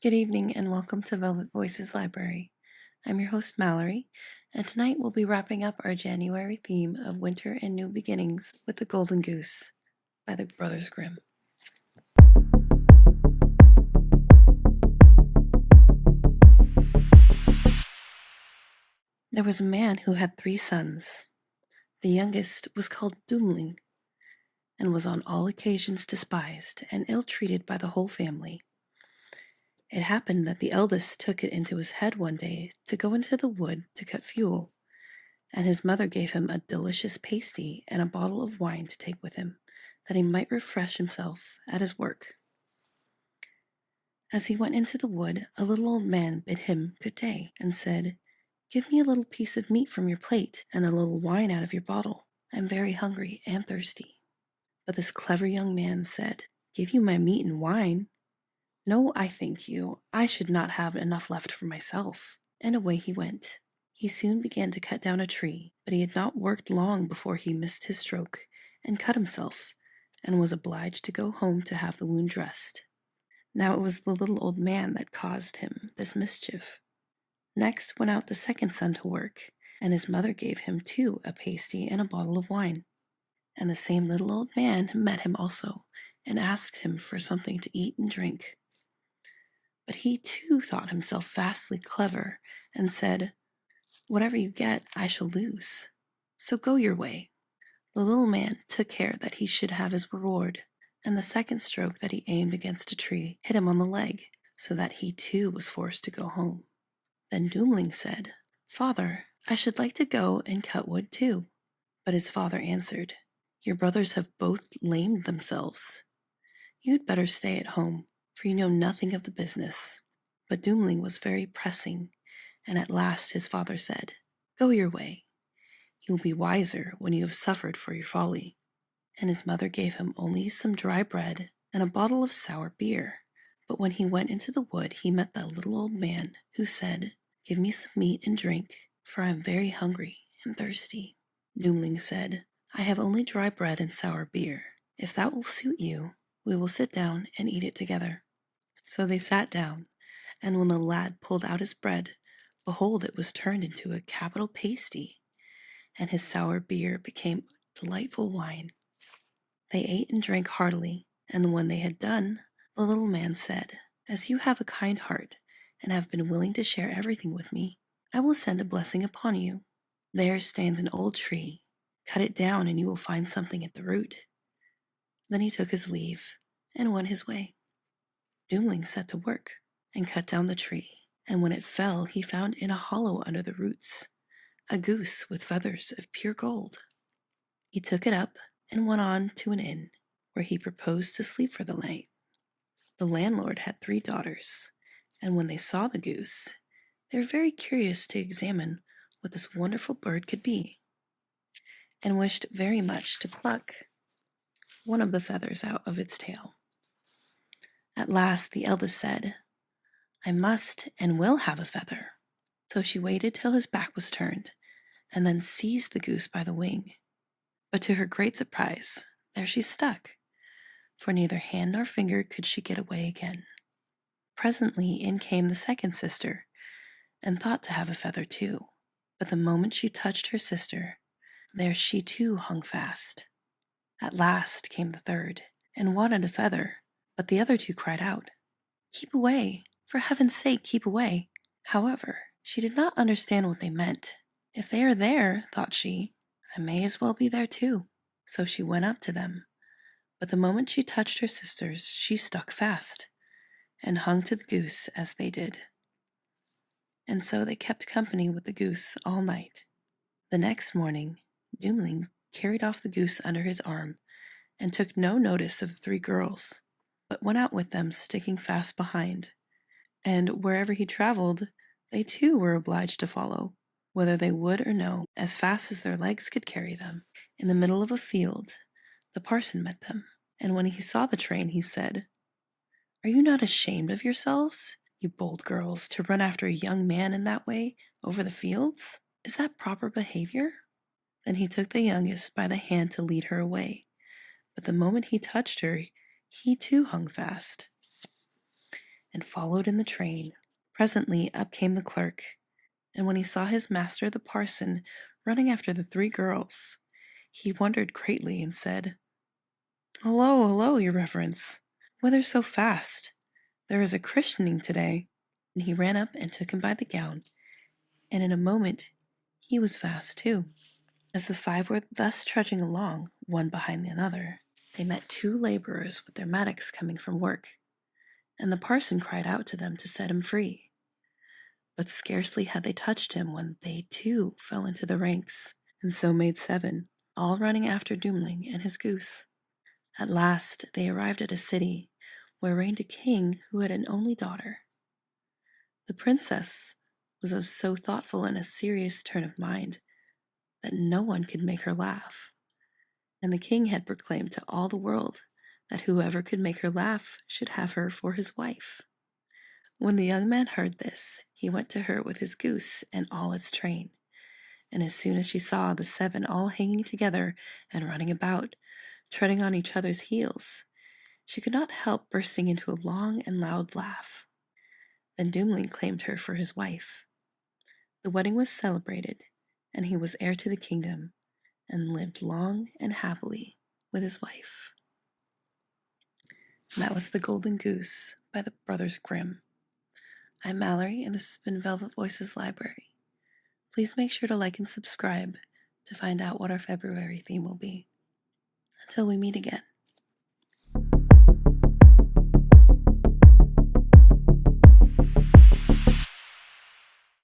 Good evening and welcome to Velvet Voices Library. I'm your host Mallory, and tonight we'll be wrapping up our January theme of winter and new beginnings with The Golden Goose by the Brothers Grimm. There was a man who had 3 sons. The youngest was called Doomling, and was on all occasions despised and ill-treated by the whole family. It happened that the eldest took it into his head one day to go into the wood to cut fuel, and his mother gave him a delicious pasty and a bottle of wine to take with him, that he might refresh himself at his work. As he went into the wood, a little old man bid him good day, and said, "Give me a little piece of meat from your plate, and a little wine out of your bottle. I am very hungry and thirsty." But this clever young man said, "Give you my meat and wine? No, I thank you. I should not have enough left for myself." And away he went. He soon began to cut down a tree, but he had not worked long before he missed his stroke, and cut himself, and was obliged to go home to have the wound dressed. Now it was the little old man that caused him this mischief. Next went out the second son to work, and his mother gave him too a pasty and a bottle of wine. And the same little old man met him also, and asked him for something to eat and drink. But he too thought himself vastly clever, and said, "Whatever you get, I shall lose. So go your way." The little man took care that he should have his reward, and the second stroke that he aimed against a tree hit him on the leg, so that he too was forced to go home. Then Doomling said, "Father, I should like to go and cut wood too." But his father answered, "Your brothers have both lamed themselves. You'd better stay at home, for you know nothing of the business." But Doomling was very pressing, and at last his father said, "Go your way. You will be wiser when you have suffered for your folly." And his mother gave him only some dry bread and a bottle of sour beer. But when he went into the wood, he met that little old man, who said, "Give me some meat and drink, for I am very hungry and thirsty." Doomling said, "I have only dry bread and sour beer. If that will suit you, we will sit down and eat it together." So they sat down, and when the lad pulled out his bread, behold, it was turned into a capital pasty, and his sour beer became delightful wine. They ate and drank heartily, and when they had done, the little man said, "As you have a kind heart, and have been willing to share everything with me, I will send a blessing upon you. There stands an old tree. Cut it down, and you will find something at the root." Then he took his leave, and went his way. Doomling set to work, and cut down the tree, and when it fell, he found in a hollow under the roots a goose with feathers of pure gold. He took it up, and went on to an inn, where he proposed to sleep for the night. The landlord had 3 daughters, and when they saw the goose, they were very curious to examine what this wonderful bird could be, and wished very much to pluck one of the feathers out of its tail. At last the eldest said, "I must and will have a feather." So she waited till his back was turned, and then seized the goose by the wing. But to her great surprise, there she stuck, for neither hand nor finger could she get away again. Presently in came the second sister, and thought to have a feather too. But the moment she touched her sister, there she too hung fast. At last came the third, and wanted a feather, but the other 2 cried out, "Keep away! For heaven's sake, keep away!" However, she did not understand what they meant. "If they are there," thought she, "I may as well be there too." So she went up to them, but the moment she touched her sisters, she stuck fast, and hung to the goose as they did. And so they kept company with the goose all night. The next morning, Doomling carried off the goose under his arm, and took no notice of the 3 girls, but went out with them, sticking fast behind. And wherever he traveled, they too were obliged to follow, whether they would or no, as fast as their legs could carry them. In the middle of a field, the parson met them, and when he saw the train, he said, "Are you not ashamed of yourselves, you bold girls, to run after a young man in that way over the fields? Is that proper behavior?" Then he took the youngest by the hand to lead her away, but the moment he touched her, he too hung fast. and followed in the train. Presently up came the clerk, and when he saw his master the parson running after the 3 girls, he wondered greatly and said, "Hello, hello, your reverence! Whither so fast? There is a christening today." And he ran up and took him by the gown, and in a moment he was fast too. As the 5 were thus trudging along, one behind another, they met 2 laborers with their mattocks coming from work, and the parson cried out to them to set him free. But scarcely had they touched him when they too fell into the ranks, and so made 7, all running after Doomling and his goose. At last they arrived at a city where reigned a king who had an only daughter. The princess was of so thoughtful and a serious turn of mind that no one could make her laugh, and the king had proclaimed to all the world that whoever could make her laugh should have her for his wife. When the young man heard this, he went to her with his goose and all its train, and as soon as she saw the 7 all hanging together and running about, treading on each other's heels, she could not help bursting into a long and loud laugh. Then Doomling claimed her for his wife. The wedding was celebrated, and he was heir to the kingdom, and lived long and happily with his wife. And that was The Golden Goose by the Brothers Grimm. I'm Mallory, and this has been Velvet Voices Library. Please make sure to like and subscribe to find out what our February theme will be. Until we meet again.